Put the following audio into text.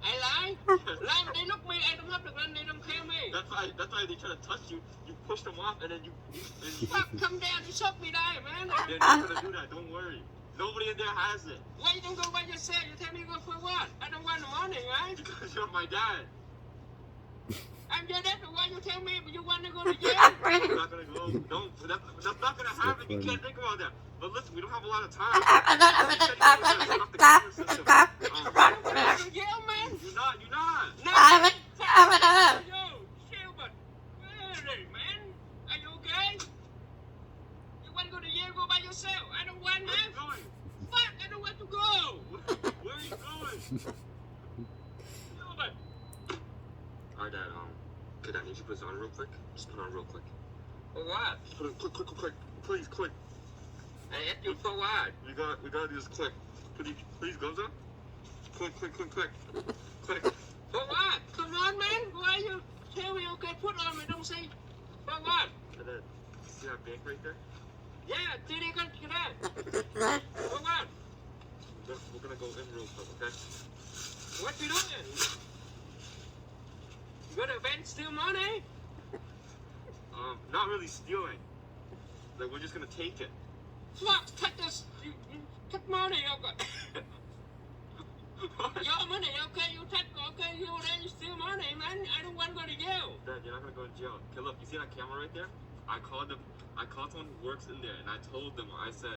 I lie? Lie, but they look me. I don't have to run. They don't care me. That's why they try to touch you. You push them off, and then you. Fuck, come down. You shock me, die, man. They're not gonna do that. Don't worry. Nobody in there has it. Why you don't go by yourself? You tell me to go for what? I don't want the money, right? Because you're my dad. I'm your dad, but why you tell me you want to go to jail? I'm not gonna go. Don't. That's not gonna happen. You can't think about that. But listen, we don't have a lot of time. I don't want to go to jail, man. You're not. No, yo, Silver. Hey, man. Are you okay? You want to go to jail? Go by yourself. I don't want, Where are you man. going? Fuck, I don't want to go. Where are you going? Silver. Alright, Dad. Okay, Dad, need you to put this on real quick. Just put it on real quick. For what? Just put it quick. Please, quick. I asked you for what? We gotta do this quick. Please, Gonzo. Quick. For what? Come on, man. Why you tell me okay? Put on me. Don't say. For what? And then, see that bank right there? Yeah, did you get that? For what? We're gonna go in real quick, okay? What you doing? You got a bank steal money? Not really stealing. Like, we're just gonna take it. Fuck, take this. You take money, okay? Your money, okay? You take, okay? You then you steal money, man. I don't want to go to jail. Dad, you're not gonna go to jail. Okay, look, you see that camera right there? I called someone who works in there, and I told them, I said,